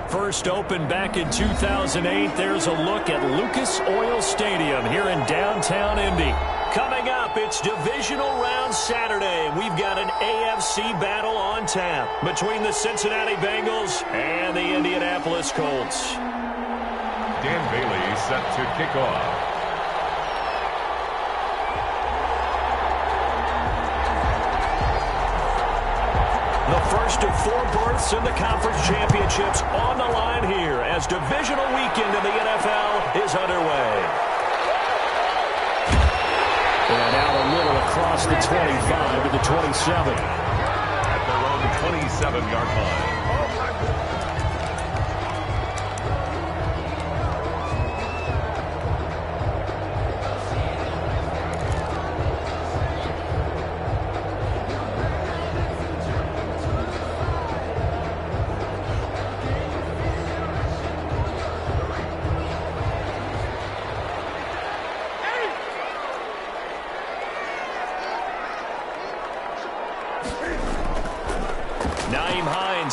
First opened back in 2008. There's a look at Lucas Oil Stadium here in downtown Indy. Coming up, it's divisional round Saturday. We've got an AFC battle on tap between the Cincinnati Bengals and the Indianapolis Colts. Dan Bailey set to kick off. The first of 4 berths in the conference championships on the line here as divisional weekend in the NFL is underway. And out a little across the 25 to the 27. At their own 27-yard line.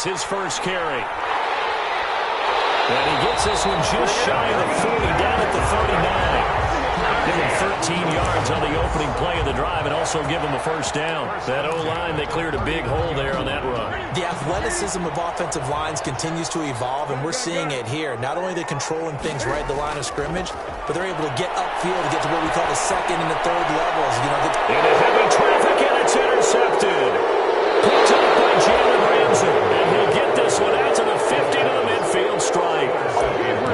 His first carry. And he gets this one just shy of the 40, down at the 39. Give him 13 yards on the opening play of the drive and also give him a first down. That O-line, they cleared a big hole there on that run. The athleticism of offensive lines continues to evolve, and we're seeing it here. Not only are they controlling things right at the line of scrimmage, but they're able to get upfield to get to what we call the second and the third levels. Into heavy traffic, and it's intercepted. Picked up by Jalen Ramsey. And he'll get this one out to the 50 to the midfield stripe.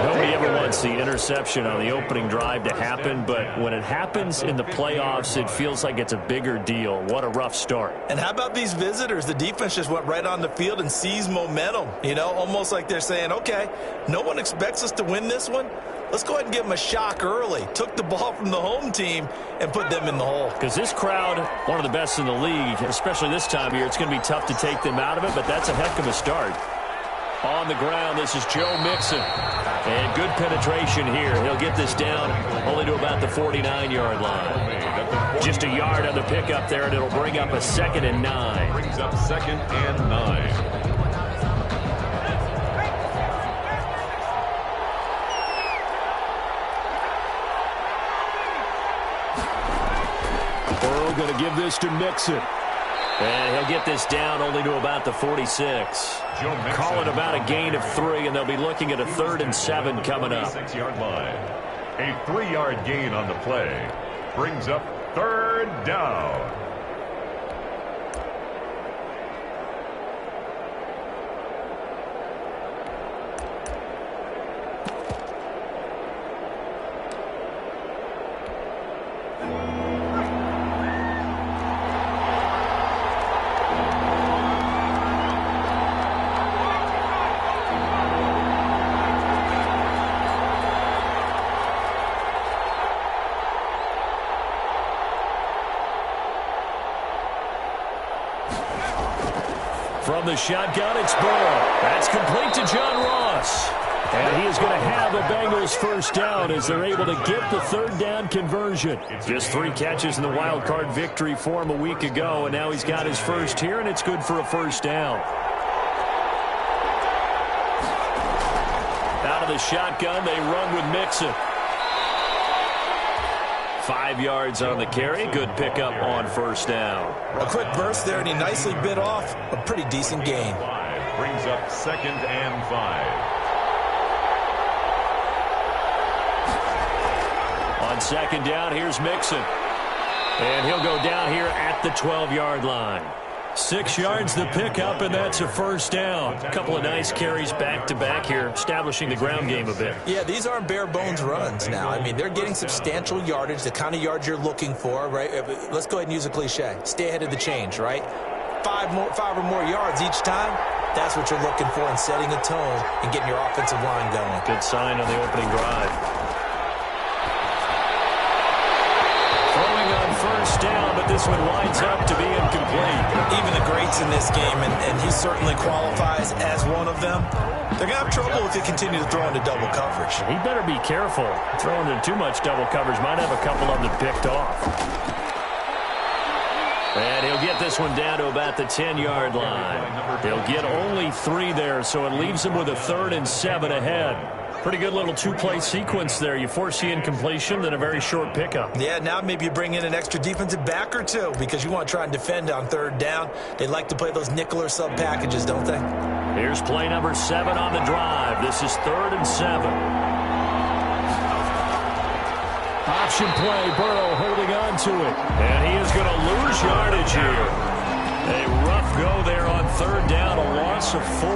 Nobody ever wants the interception on the opening drive to happen, but when it happens in the playoffs, it feels like it's a bigger deal. What a rough start. And how about these visitors? The defense just went right on the field and seized momentum. Almost like they're saying, okay, no one expects us to win this one. Let's go ahead and give them a shock early. Took the ball from the home team and put them in the hole. Because this crowd, one of the best in the league, especially this time of year, it's going to be tough to take them out of it, but that's a heck of a start. On the ground, this is Joe Mixon. And good penetration here. He'll get this down only to about the 49-yard line. Just a yard on the pickup there, and it'll bring up a 2nd and 9. Brings up 2nd and 9. Going to give this to Mixon. And he'll get this down only to about the 46. Call it about a gain of 3, and they'll be looking at a 3rd and 7 coming up. 6-yard line. A 3-yard gain on the play. Brings up 3rd down. From the shotgun, it's Burrow. That's complete to John Ross. And he is going to have a Bengals first down as they're able to get the 3rd down conversion. Just 3 catches in the wild card victory for him a week ago, and now he's got his first here, and it's good for a first down. Out of the shotgun, they run with Mixon. 5 yards on the carry. Good pickup on first down. A quick burst there, and he nicely bit off a pretty decent gain. Brings up 2nd and 5. On 2nd down, here's Mixon. And he'll go down here at the 12-yard line. 6 yards the pickup, and that's a first down. A couple of nice carries back-to-back here, establishing the ground game a bit. Yeah, these aren't bare-bones runs now. I mean, they're getting substantial yardage, the kind of yards you're looking for, right? Let's go ahead and use a cliche. Stay ahead of the change, right? 5 or more yards each time. That's what you're looking for in setting a tone and getting your offensive line going. Good sign on the opening drive. Throwing on first down, but this one winds up to be incomplete. Even the greats in this game, and he certainly qualifies as one of them, they're going to have trouble if they continue to throw into double coverage. He better be careful. Throwing into too much double coverage might have a couple of them picked off. And he'll get this one down to about the 10-yard line. He'll get only 3 there, so it leaves him with a 3rd and 7 ahead. Pretty good little 2-play sequence there. You force the incompletion, then a very short pickup. Yeah, now maybe you bring in an extra defensive back or 2 because you want to try and defend on 3rd down. They like to play those nickel or sub packages, don't they? Here's play number 7 on the drive. This is 3rd and 7. Option play, Burrow holding on to it. And he is going to lose yardage here. A rough go there on 3rd down, a loss of 4.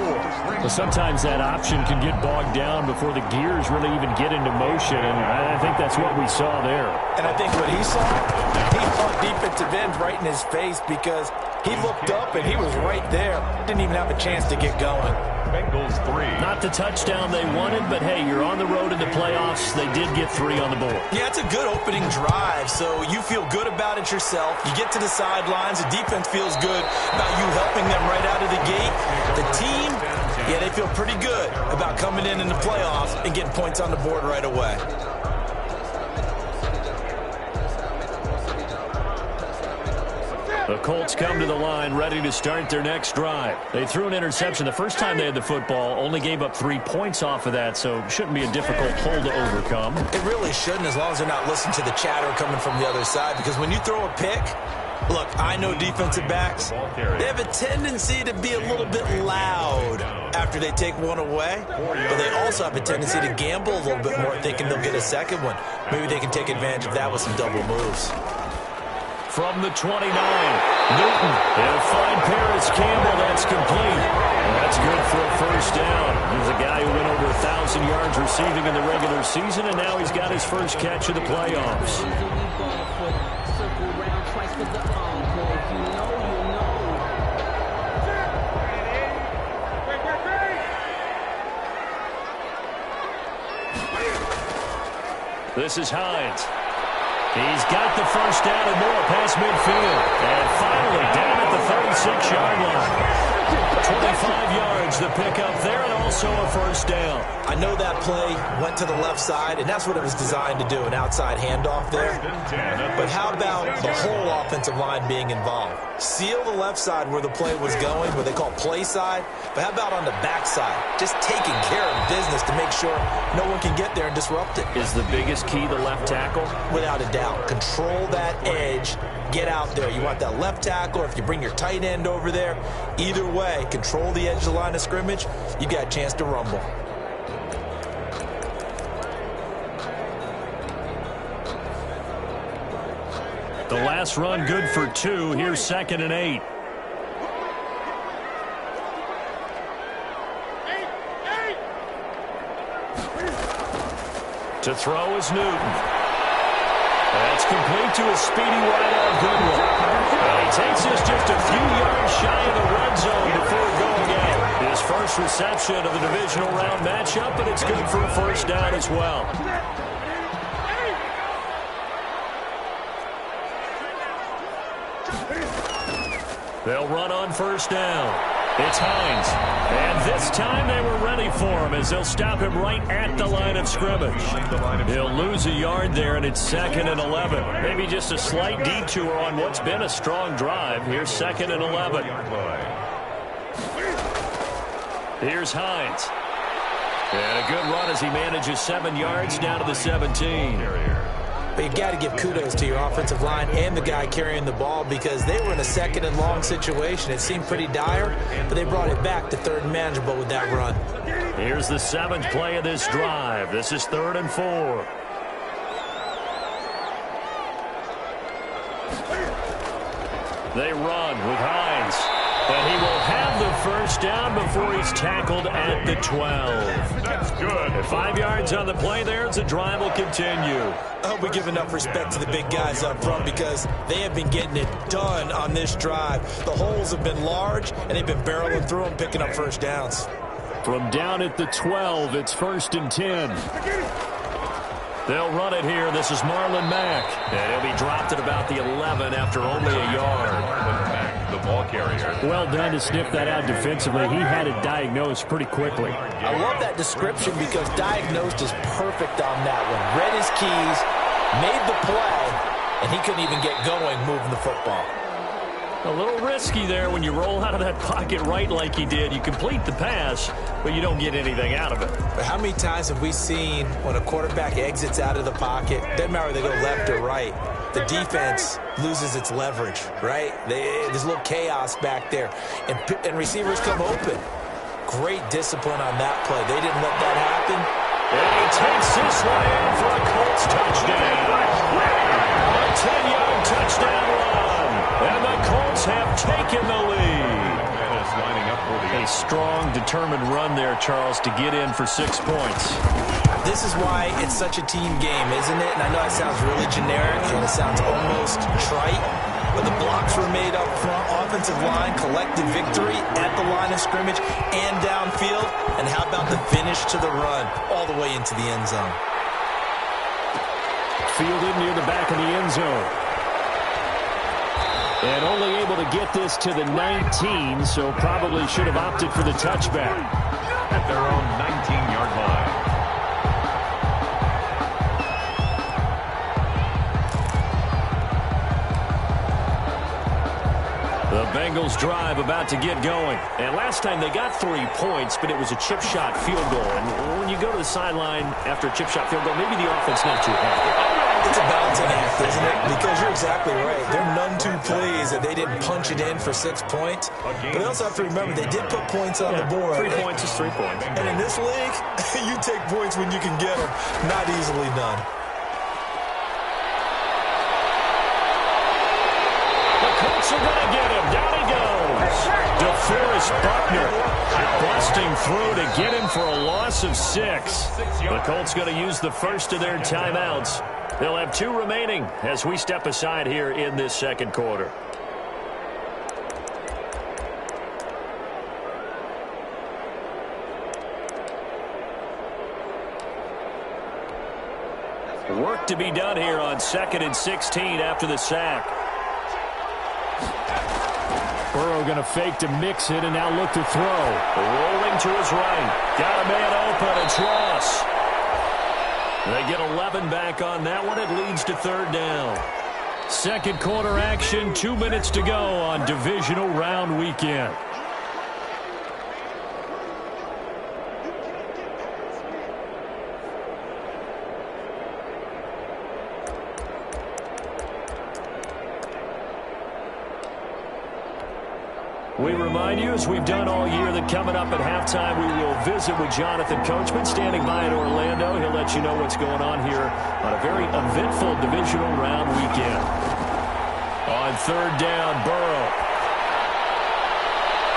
Well, sometimes that option can get bogged down before the gears really even get into motion, and I think that's what we saw there. And I think what he saw defensive end right in his face because he looked up and he was right there. Didn't even have a chance to get going. Bengals 3. Not the touchdown they wanted, but hey, you're on the road in the playoffs. They did get 3 on the board. Yeah, it's a good opening drive, so you feel good about it yourself. You get to the sidelines. The defense feels good about you helping them right out of the gate. The team, yeah, they feel pretty good about coming in the playoffs and getting points on the board right away. The Colts come to the line ready to start their next drive. They threw an interception the first time they had the football, only gave up 3 points off of that, so shouldn't be a difficult hole to overcome. It really shouldn't as long as they're not listening to the chatter coming from the other side, because when you throw a pick, look, I know defensive backs, they have a tendency to be a little bit loud after they take one away, but they also have a tendency to gamble a little bit more thinking they'll get a second one. Maybe they can take advantage of that with some double moves. From the 29, Newton. He'll find Paris Campbell. That's complete. That's good for a first down. He's a guy who went over 1,000 yards receiving in the regular season, and now he's got his first catch of the playoffs. This is Hines. He's got the first down and more past midfield. And finally down at the 36-yard line. 25 yards the pickup there and also a first down. I know that play went to the left side, and that's what it was designed to do, an outside handoff there. But how about the whole offensive line being involved? Seal the left side where the play was going, what they call play side. But how about on the back side? Just taking care of business to make sure no one can get there and disrupt it. Is the biggest key the left tackle? Without a doubt. Control that edge. Get out there. You want that left tackle, or if you bring your tight end over there, either way, control the edge of the line of scrimmage, you got a chance to rumble. The last run good for 2. Here's 2nd and 8. To throw is Newton. That's complete to a speedy wideout Goodwin. He takes this just a few yards shy of the red zone before going in. His first reception of the divisional round matchup, and it's good for a first down as well. They'll run on first down. It's Hines. And this time they were ready for him as they'll stop him right at the line of scrimmage. He'll lose a yard there, and it's 2nd and 11. Maybe just a slight detour on what's been a strong drive. Here's 2nd and 11. Here's Hines. And a good run as he manages 7 yards down to the 17. But you got to give kudos to your offensive line and the guy carrying the ball because they were in a 2nd and long situation. It seemed pretty dire, but they brought it back to 3rd and manageable with that run. Here's the 7th play of this drive. This is 3rd and 4. They run with Hines. And he will have the first down before he's tackled at the 12. That's good. And 5 yards on the play there as the drive will continue. I hope we give enough respect to the big guys up front because they have been getting it done on this drive. The holes have been large, and they've been barreling through them, picking up first downs. From down at the 12, it's 1st and 10. They'll run it here. This is Marlon Mack. And he'll be dropped at about the 11 after only a yard. Marlon Mack, the ball carrier. Well done to sniff that out defensively. He had it diagnosed pretty quickly. I love that description because diagnosed is perfect on that one. Read his keys, made the play, and he couldn't even get going moving the football. A little risky there when you roll out of that pocket right like he did. You complete the pass, but you don't get anything out of it. But how many times have we seen when a quarterback exits out of the pocket, doesn't matter whether they go left or right, the defense loses its leverage, right? There's a little chaos back there, and receivers come open. Great discipline on that play. They didn't let that happen. And he takes this one in for a Colts touchdown. A 10-yard touchdown run. And the Colts have taken the lead. Lining up for a strong, determined run there, Charles, to get in for 6 points. This is why it's such a team game, isn't it? And I know it sounds really generic and it sounds almost trite, but the blocks were made up front, offensive line, collective victory at the line of scrimmage and downfield. And how about the finish to the run all the way into the end zone? Fielded near the back of the end zone. And only able to get this to the 19, so probably should have opted for the touchback. At their own 19-yard line. The Bengals drive about to get going. And last time they got 3 points, but it was a chip shot field goal. And when you go to the sideline after a chip shot field goal, maybe the offense not too happy. It's a balancing act, isn't it? Because you're exactly right. They're none too pleased that they didn't punch it in for 6 points. But they also have to remember they did put points on the board. 3 points is 3 points. And in this league, you take points when you can get them. Not easily done. The Colts are going to get him. Down he goes. DeForest Buckner busting through to get him for a loss of 6. The Colts going to use the first of their timeouts. They'll have 2 remaining as we step aside here in this second quarter. Work to be done here on 2nd and 16 after the sack. Burrow going to fake to mix it and now look to throw. Rolling to his right. Got a man open. It's Ross. They get 11 back on that one. It leads to 3rd down. Second quarter action, 2 minutes to go on divisional round weekend. We remind you, as we've done all year, that coming up at halftime, we will visit with Jonathan Coachman standing by in Orlando. He'll let you know what's going on here on a very eventful divisional round weekend. On 3rd down, Burrow.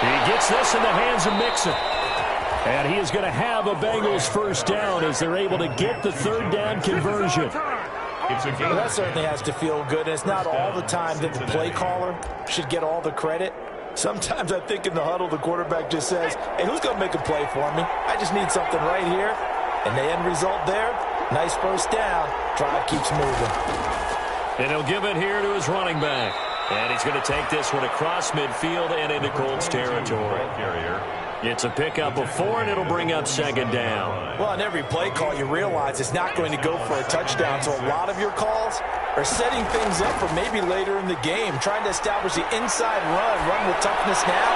He gets this in the hands of Mixon. And he is going to have a Bengals first down as they're able to get the 3rd down conversion. Well, that certainly has to feel good. And it's not all the time that the play caller should get all the credit. Sometimes I think in the huddle, the quarterback just says, hey, who's going to make a play for me? I just need something right here. And the end result there, nice first down. Drive keeps moving. And he'll give it here to his running back. And he's going to take this one across midfield and into Colts territory. It's a pickup of 4, and it'll bring up 2nd down. Well, on every play call, you realize it's not going to go for a touchdown. So a lot of your calls are setting things up for maybe later in the game, trying to establish the inside run with toughness now,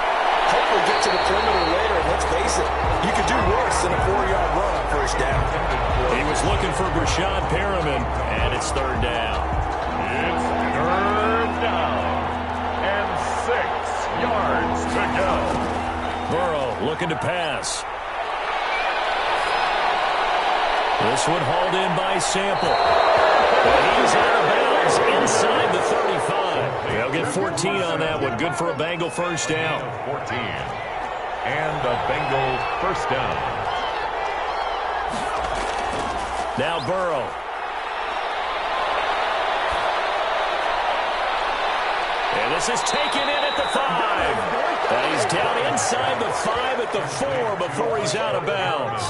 hopefully get to the perimeter later. And let's face it, you could do worse than a 4-yard run on first down. He was looking for Brashad Perriman, and it's 3rd down. It's 3rd down, and 6 yards to go. Burrow looking to pass. This one hauled in by Sample. And he's out of bounds inside the 35. They'll get 14 on that one. Good for a Bengal first down. 14. And a Bengal first down. Now Burrow. And this is taken in at the 5. And he's down inside the 5 at the 4 before he's out of bounds.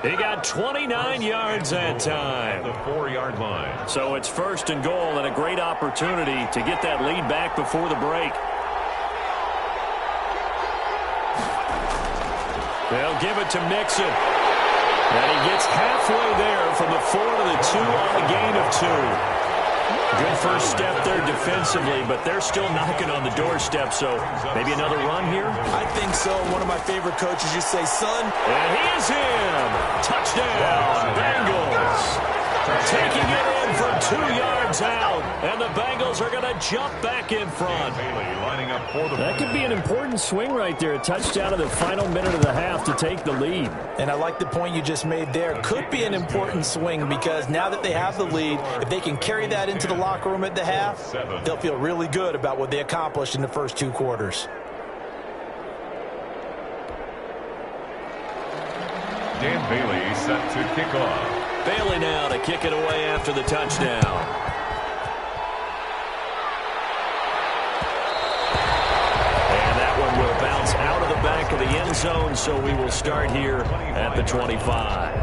He got 29 yards that time. The 4-yard line. So it's 1st and goal and a great opportunity to get that lead back before the break. They'll give it to Mixon. And he gets halfway there from the 4 to the 2 on a gain of 2. Good first step there defensively, but they're still knocking on the doorstep, so maybe another run here? I think so. One of my favorite coaches used to say, son. And he is in. Touchdown, Bengals. Taking it in for 2 yards out, and the Bengals are going to jump back in front. That could be an important swing right there, a touchdown in the final minute of the half to take the lead. And I like the point you just made there. Could be an important swing because now that they have the lead, if they can carry that into the locker room at the half, they'll feel really good about what they accomplished in the first 2 quarters. Dan Bailey set to kick off. Bailey now to kick it away after the touchdown. And that one will bounce out of the back of the end zone, so we will start here at the 25.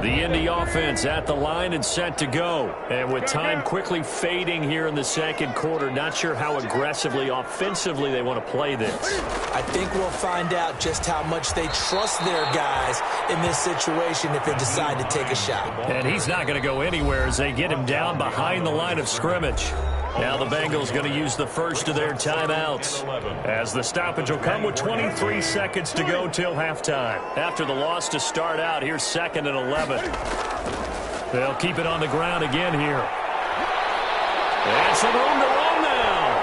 The Indy offense at the line and set to go. And with time quickly fading here in the second quarter, not sure how aggressively, offensively they want to play this. I think we'll find out just how much they trust their guys in this situation if they decide to take a shot. And he's not going to go anywhere as they get him down behind the line of scrimmage. Now the Bengals going to use the first of their timeouts as the stoppage will come with 23 seconds to go till halftime. After the loss to start out, here's 2nd and 11. They'll keep it on the ground again here. And some room to run now.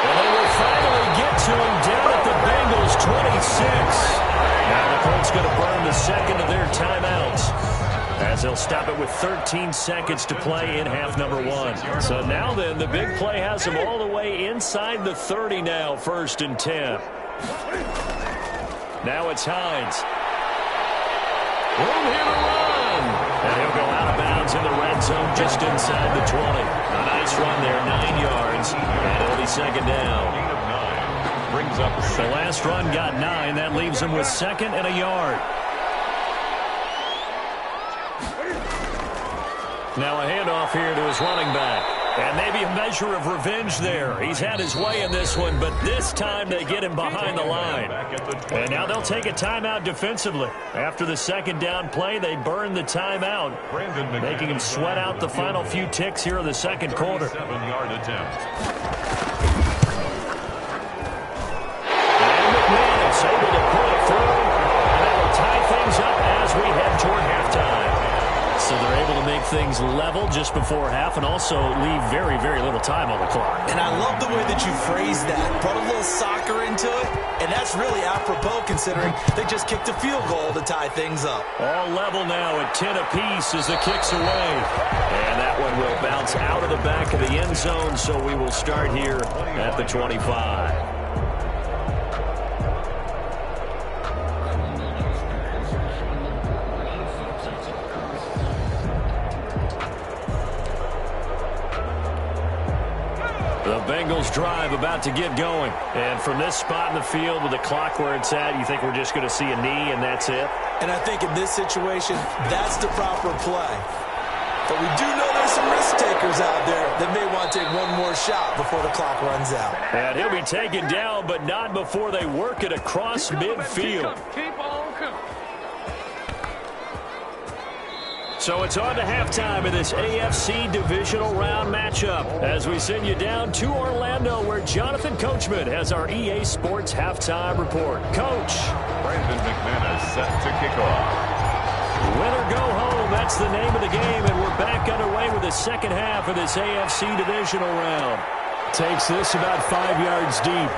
And they will finally get to him down at the Bengals 26. Now the Colts going to burn the second of their timeouts, as they'll stop it with 13 seconds to play in half number 1. So now then, the big play has them all the way inside the 30 now, 1st and 10. Now it's Hines. Room here to run. And he'll go out of bounds in the red zone just inside the 20. A nice run there, 9 yards, and it'll be 2nd down. Brings up the last run got 9. That leaves him with 2nd and a yard. Now a handoff here to his running back. And maybe a measure of revenge there. He's had his way in this one, but this time they get him behind the line. And now they'll take a timeout defensively. After the 2nd down play, they burn the timeout, making him sweat out the final few ticks here in the 2nd quarter. 7-yard attempt. And McManus able to pull it through. And that will tie things up as we head toward halftime. So they're able to make things level just before half and also leave very, very little time on the clock. And I love the way that you phrased that. Put a little soccer into it, and that's really apropos considering they just kicked a field goal to tie things up. All level now at 10 apiece as the kick's away. And that one will bounce out of the back of the end zone, so we will start here at the 25. The Bengals drive about to get going. And from this spot in the field with the clock where it's at, you think we're just going to see a knee and that's it? And I think in this situation, that's the proper play. But we do know there's some risk takers out there that may want to take one more shot before the clock runs out. And he'll be taken down, but not before they work it across midfield. Keep on coming. So it's on to halftime of this AFC divisional round matchup as we send you down to Orlando where Jonathan Coachman has our EA Sports halftime report. Coach. Brandon McManus set to kick off. Win or go home, that's the name of the game, and we're back underway with the second half of this AFC divisional round. Takes this about 5 yards deep.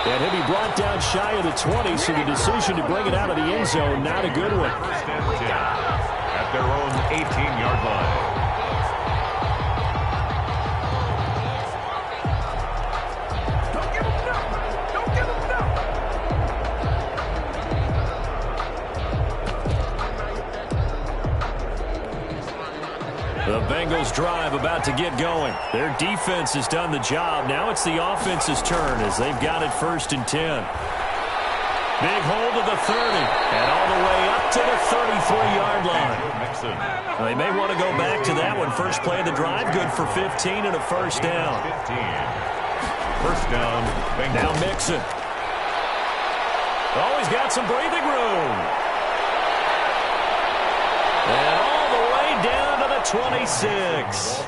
And he'll be brought down shy of the 20, so the decision to bring it out of the end zone, not a good one. At their own 18-yard line. Don't give them nothing. Don't give them The Bengals drive about to get going. Their defense has done the job. Now it's the offense's turn as they've got it 1st and 10. Big hold to the 30 and all the way up to the 33-yard line. They may want to go back to that one. First play of the drive, good for 15 and a first down. 15. First down, Bengals. Now Mixon. Oh, he's got some breathing room. And all the way down to the 26.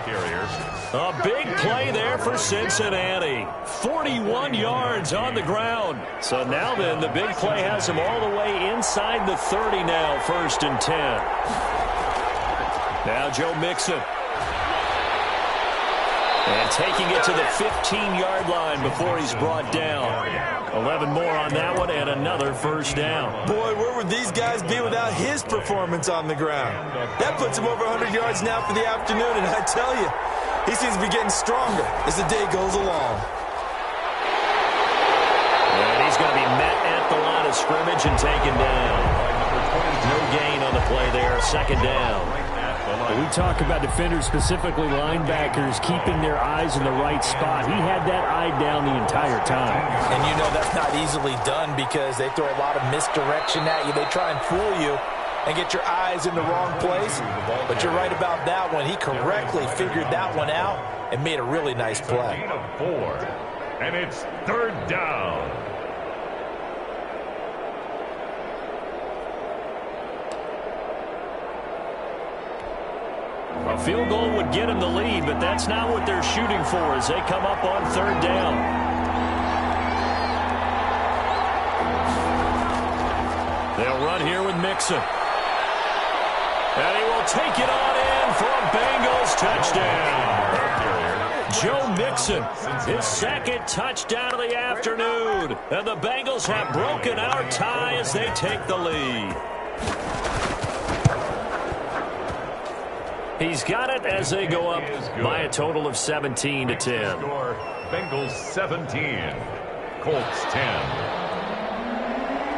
A big play there for Cincinnati. 41 yards on the ground. So now then, the big play has him all the way inside the 30 now, 1st and 10. Now Joe Mixon. And taking it to the 15-yard line before he's brought down. 11 more on that one and another 1st down. Boy, where would these guys be without his performance on the ground? That puts him over 100 yards now for the afternoon, and I tell you, he seems to be getting stronger as the day goes along. And he's going to be met at the line of scrimmage and taken down. No gain on the play there, 2nd down. We talk about defenders, specifically linebackers, keeping their eyes in the right spot. He had that eye down the entire time. And you know that's not easily done because they throw a lot of misdirection at you. They try and fool you and get your eyes in the wrong place. But you're right about that one. He correctly figured that one out and made a really nice play. 4, and it's 3rd down. A field goal would get him the lead, but that's not what they're shooting for as they come up on 3rd down. They'll run here with Mixon. And he will take it on in for a Bengals touchdown. Joe Mixon, his 2nd touchdown of the afternoon. And the Bengals have broken our tie as they take the lead. He's got it as they go up by a total of 17-10. Score, Bengals 17, Colts 10.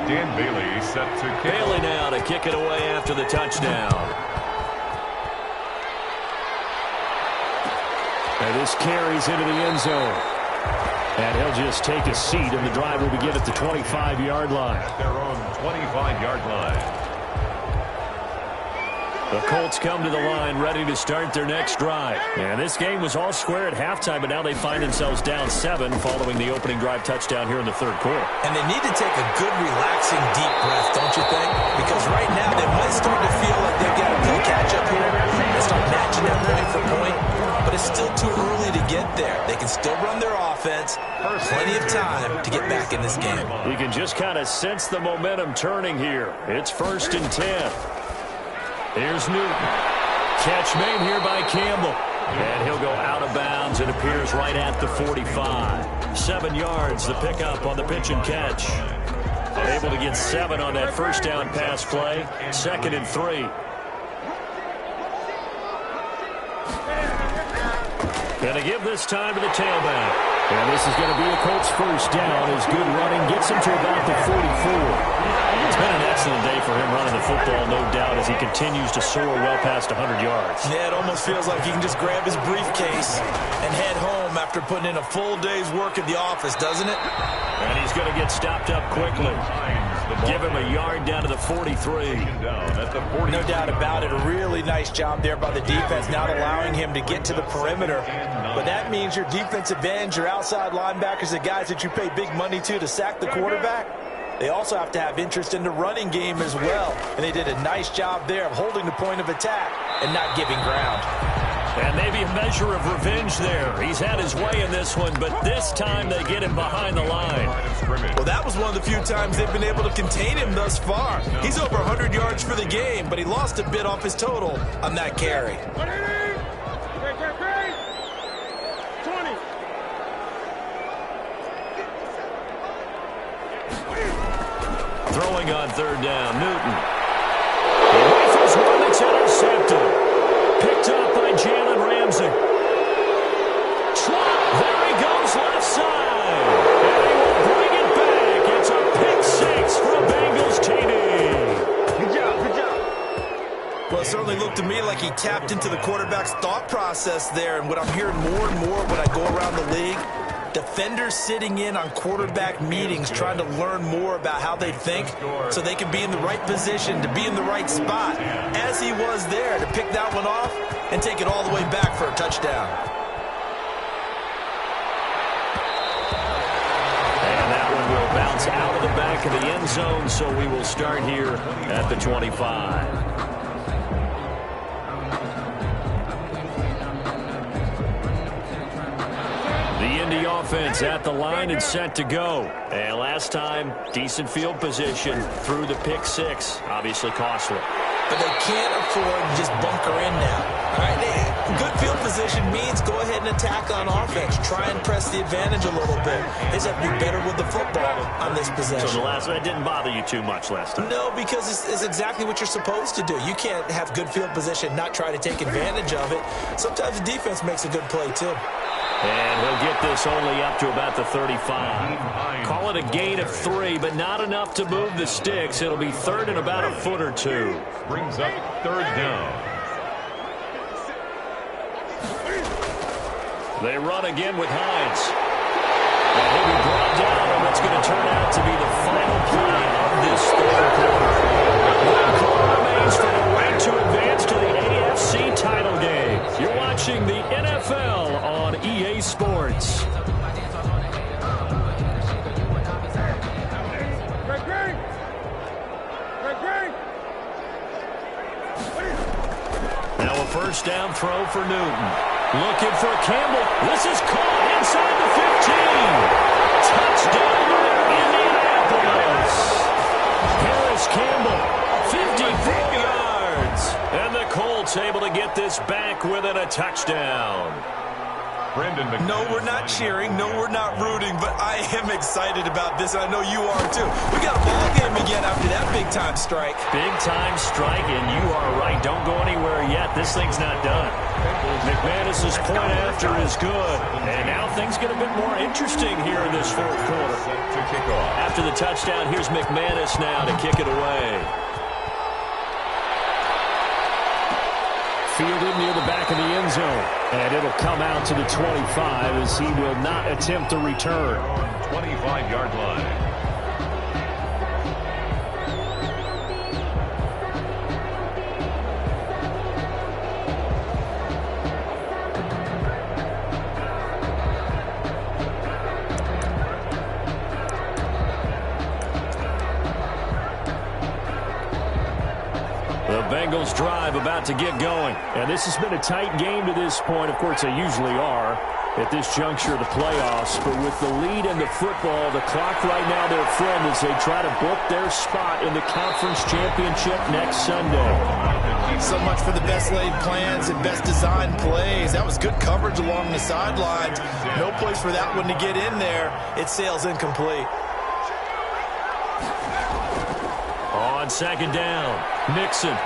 Dan Bailey set to kick. Bailey now to kick it away after the touchdown. And this carries into the end zone. And he'll just take a seat, and the drive will begin at the 25-yard line. At their own 25-yard line. The Colts come to the line ready to start their next drive. And this game was all square at halftime, but now they find themselves down 7 following the opening drive touchdown here in the 3rd quarter. And they need to take a good, relaxing, deep breath, don't you think? Because right now they might start to feel like they've got a good catch-up here and start matching them point for point. But it's still too early to get there. They can still run their offense. Plenty of time to get back in this game. You can just kind of sense the momentum turning here. It's 1st and 10. Here's Newton. Catch made here by Campbell. And he'll go out of bounds. It appears right at the 45. 7 yards, the pickup on the pitch and catch. Able to get 7 on that 1st down pass play. 2nd and 3. Going to give this time to the tailback. And this is going to be a Colts 1st down as good running gets him to about the 44. It's been an excellent day for him running the football, no doubt, as he continues to soar well past 100 yards. Yeah, it almost feels like he can just grab his briefcase and head home after putting in a full day's work at the office, doesn't it? And he's going to get stopped up quickly. Give him a yard down to the 43. No doubt about it. A really nice job there by the defense, not allowing him to get to the perimeter. But that means your defensive ends, your outside linebackers, the guys that you pay big money to sack the quarterback, they also have to have interest in the running game as well. And they did a nice job there of holding the point of attack and not giving ground. And maybe a measure of revenge there. He's had his way in this one, but this time they get him behind the line. Well, that was one of the few times they've been able to contain him thus far. He's over 100 yards for the game, but he lost a bit off his total on that carry. 20. Throwing on 3rd down, Newton. He rifles one that's intercepted. Picked up by Jalen Ramsey. There he goes left side. And he will bring it back. It's a pick 6 for a Bengals TD. Good job, good job. Well, it certainly looked to me like he tapped into the quarterback's thought process there. And what I'm hearing more and more when I go around the league, defenders sitting in on quarterback meetings trying to learn more about how they think so they can be in the right position to be in the right spot, as he was there to pick that one off and take it all the way back for a touchdown. And that one will bounce bounce out of the back of the end zone, so we will start here at the 25. The offense at the line and set to go. And last time, decent field position through the pick six. Obviously costly. But they can't afford to just bunker in now. All right, good field position means go ahead and attack on offense. Try and press the advantage a little bit. They just have to be better with the football on this possession. So that didn't bother you too much last time? No, because it's exactly what you're supposed to do. You can't have good field position, not try to take advantage of it. Sometimes the defense makes a good play, too. And he'll get this only up to about the 35. Call it a gain of 3, but not enough to move the sticks. It'll be third and about a foot or two. Brings up third down. They run again with Hines. And he'll be brought down on what's going to turn out to be the final play of this third quarter. One call remains for the right to advance to the AFC title game. You're watching the NFL on EA Sports. Now a first down throw for Newton. Looking for Campbell. This is caught inside the 15. Touchdown, Indianapolis. Harris Campbell, 54 yards. And the Colts able to get this back within a touchdown. No, we're not cheering. No, we're not rooting. But I am excited about this, and I know you are, too. We got a ball game again after that big-time strike. Big-time strike, and you are right. Don't go anywhere yet. This thing's not done. McManus's point after is good. And now things get a bit more interesting here in this fourth quarter. After the touchdown, here's McManus now to kick it away. Fielded near the back of the end zone. And it'll come out to the 25 as he will not attempt to return. 25-yard line. Bengals drive about to get going. And this has been a tight game to this point. Of course, they usually are at this juncture of the playoffs. But with the lead in the football, the clock right now their friend as they try to book their spot in the conference championship next Sunday. So much for the best laid plans and best designed plays. That was good coverage along the sidelines. No place for that one to get in there. It sails incomplete. On second down, Mixon.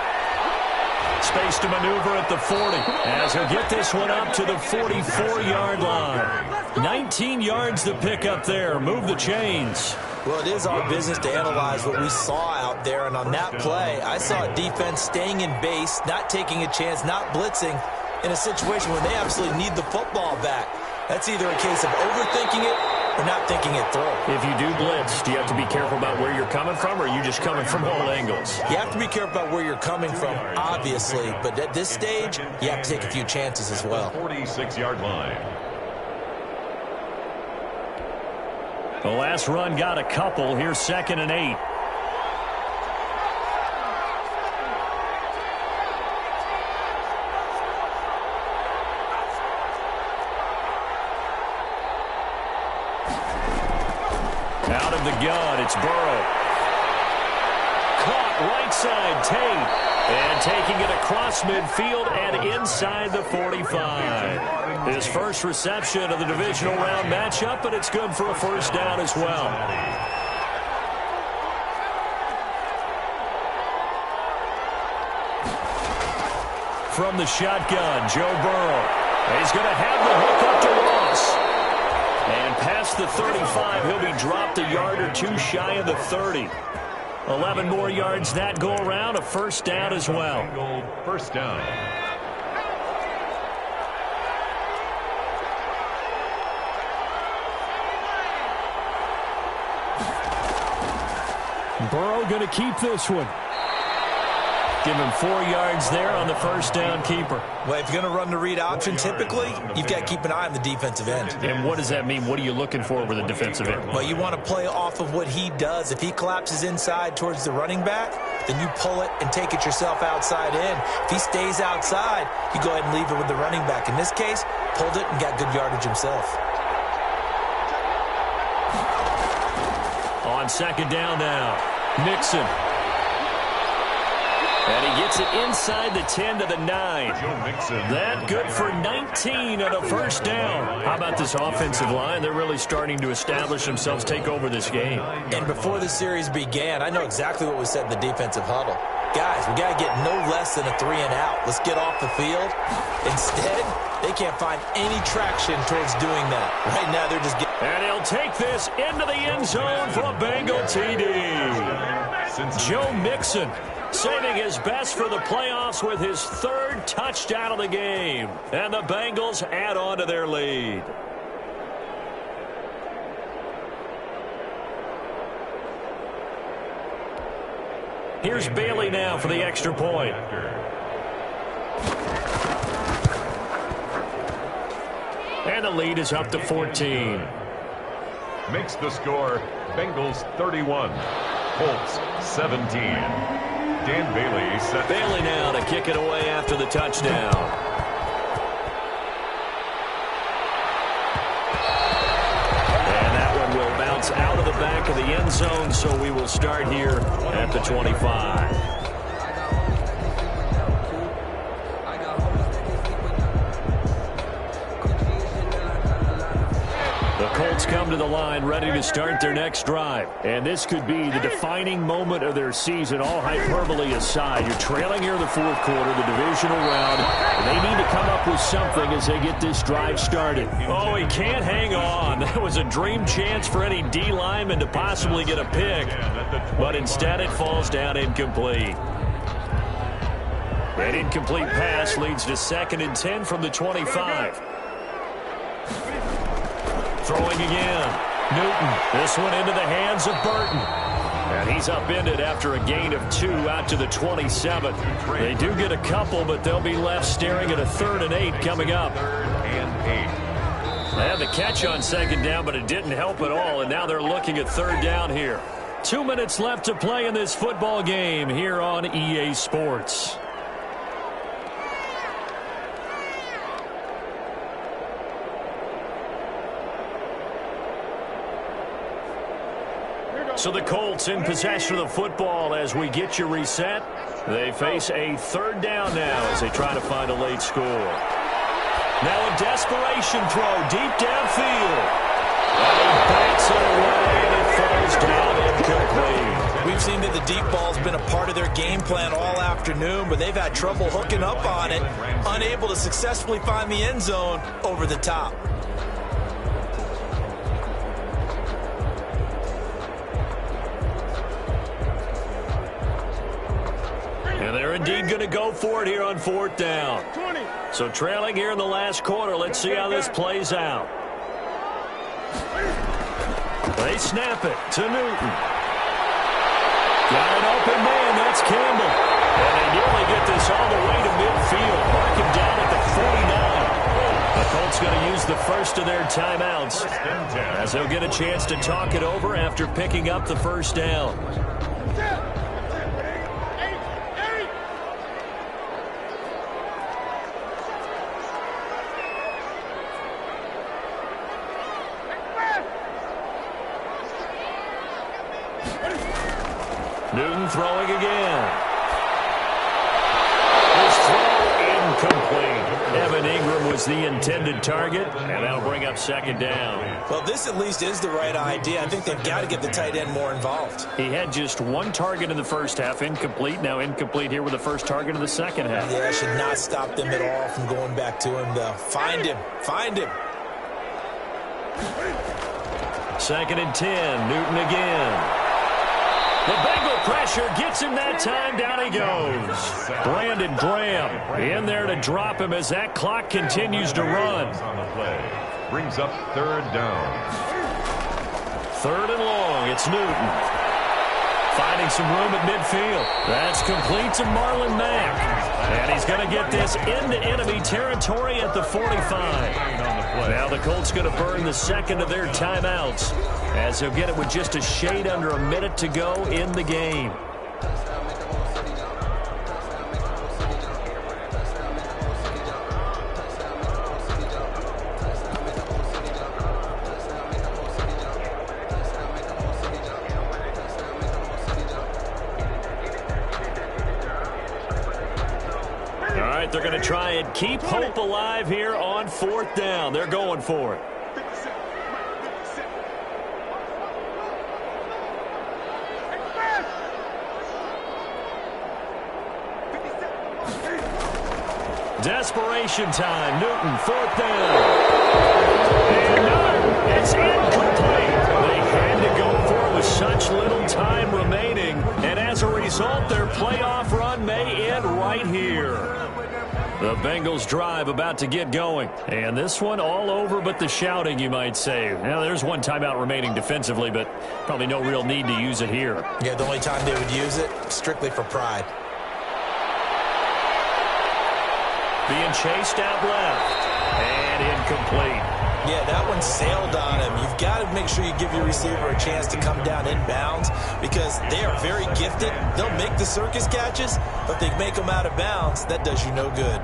Space to maneuver at the 40 as he'll get this one up to the 44-yard line. 19 yards to pick up there. Move the chains. Well, it is our business to analyze what we saw out there. And on that play, I saw a defense staying in base, not taking a chance, not blitzing in a situation where they absolutely need the football back. That's either a case of overthinking it or not thinking it through. If you do blitz, do you have to be careful about where you're coming from, or are you just coming from all angles? You have to be careful about where you're coming from, obviously. But at this stage, you have to take a few chances as well. 46-yard line. The last run got a couple. Here's 2nd and 8. Out of the gun, it's Burrow. Caught right side, Tate. And taking it across midfield and inside the 45. His first reception of the divisional round matchup, but it's good for a first down as well. From the shotgun, Joe Burrow. He's going to have the hook up to Ross. And past the 35, he'll be dropped a yard or two shy of the 30. 11 more yards that go around, a first down as well. First down. Burrow going to keep this one. Give him 4 yards there on the first down keeper. Well, if you're going to run the read option, typically, you've got to keep an eye on the defensive end. And what does that mean? What are you looking for with a defensive end? Well, you want to play off of what he does. If he collapses inside towards the running back, then you pull it and take it yourself outside in. If he stays outside, you go ahead and leave it with the running back. In this case, pulled it and got good yardage himself. On second down now, Mixon. And he gets it inside the 10 to the 9. That good for 19 and a first down. How about this offensive line? They're really starting to establish themselves, take over this game. And before the series began, I know exactly what was said in the defensive huddle. Guys, we got to get no less than a 3 and out. Let's get off the field. Instead, they can't find any traction towards doing that. Right now, they're just getting... And he'll take this into the end zone for a Bengal TD. Joe Mixon saving his best for the playoffs with his 3rd touchdown of the game. And the Bengals add on to their lead. Here's Bailey now for the extra point. And the lead is up to 14. Makes the score Bengals 31, Colts 17. Dan Bailey set. Bailey now to kick it away after the touchdown. And that one will bounce out of the back of the end zone, so we will start here at the 25. Colts come to the line ready to start their next drive. And this could be the defining moment of their season, all hyperbole aside. You're trailing here in the 4th quarter, the divisional round. And they need to come up with something as they get this drive started. Oh, he can't hang on. That was a dream chance for any D lineman to possibly get a pick. But instead it falls down incomplete. An incomplete pass leads to 2nd and 10 from the 25. Throwing again. Newton. This one into the hands of Burton. And he's upended after a gain of 2 out to the 27. They do get a couple, but they'll be left staring at a 3rd and 8 coming up. 3rd and 8. They had the catch on 2nd down, but it didn't help at all, and now they're looking at 3rd down here. 2 minutes left to play in this football game here on EA Sports. So the Colts in possession of the football as we get you reset. They face a 3rd down now as they try to find a late score. Now a desperation throw deep downfield. And he backs it away and it falls down incomplete. We've seen that the deep ball's been a part of their game plan all afternoon, but they've had trouble hooking up on it, unable to successfully find the end zone over the top. And they're indeed going to go for it here on 4th down. So trailing here in the last quarter. Let's see how this plays out. They snap it to Newton. Got an open man. That's Campbell. And they nearly get this all the way to midfield. Mark him down at the 49. The Colts going to use the first of their timeouts as they'll get a chance to talk it over after picking up the 1st down. Newton throwing again. His throw incomplete. Evan Ingram was the intended target, and that'll bring up 2nd down. Well, this at least is the right idea. I think they've got to get the tight end more involved. He had just 1 target in the first half, incomplete. Now incomplete here with the first target of the second half. Yeah, should not stop them at all from going back to him, though. Find him. Find him. 2nd and 10. Newton again. The Bengal pressure gets him that time. Down he goes. Brandon Graham in there to drop him as that clock continues to run. On the play. Brings up 3rd down. 3rd and long. It's Newton. Finding some room at midfield. That's complete to Marlon Mack. And he's going to get this into enemy territory at the 45. Now the Colts going to burn the second of their timeouts, as they'll get it with just a shade under a minute to go in the game. They're going to try and keep hope alive here on fourth down. They're going for it. Desperation time. Newton, fourth down. And no, it's incomplete. They had to go for it with such little time remaining. And as a result, their playoff run may end right here. The Bengals drive about to get going. And this one all over but the shouting, you might say. Now, there's one timeout remaining defensively, but probably no real need to use it here. Yeah, the only time they would use it, strictly for pride. Being chased out left. And incomplete. Yeah, that one sailed on him. You've got to make sure you give your receiver a chance to come down inbounds, because they are very gifted. They'll make the circus catches, but they make them out of bounds. That does you no good.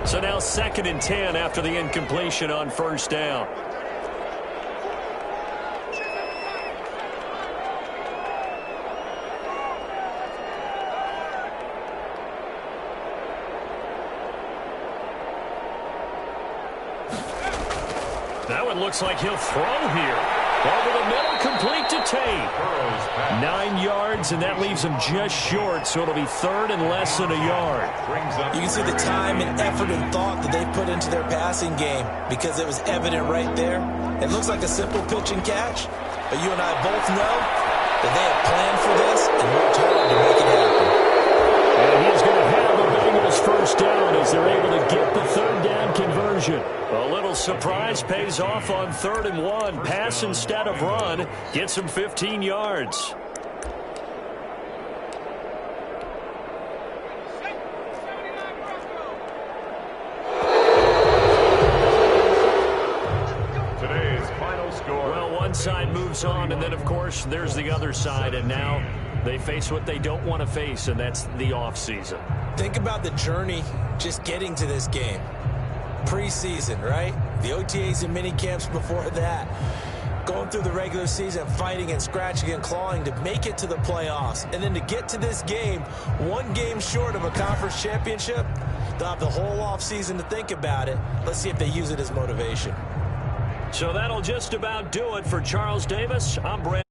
So now 2nd and 10 after the incompletion on first down. That one looks like he'll throw here. Over the middle, complete to Tate. 9 yards, and that leaves him just short, so it'll be 3rd and less than a yard. You can see the time and effort and thought that they put into their passing game, because it was evident right there. It looks like a simple pitch and catch, but you and I both know that they have planned for this and worked hard to make it happen. And he's going to have the Bengals first down as they're able to get the 3rd down conversion. A little surprise pays off on 3rd and 1. Pass instead of run. Gets him 15 yards. Today's final score. Well, one side moves on, and then, of course, there's the other side, and now they face what they don't want to face, and that's the offseason. Think about the journey just getting to this game. Preseason, right? The OTAs and mini camps before that. Going through the regular season, fighting and scratching and clawing to make it to the playoffs. And then to get to this game, one game short of a conference championship, they'll have the whole offseason to think about it. Let's see if they use it as motivation. So that'll just about do it for Charles Davis. I'm Brent.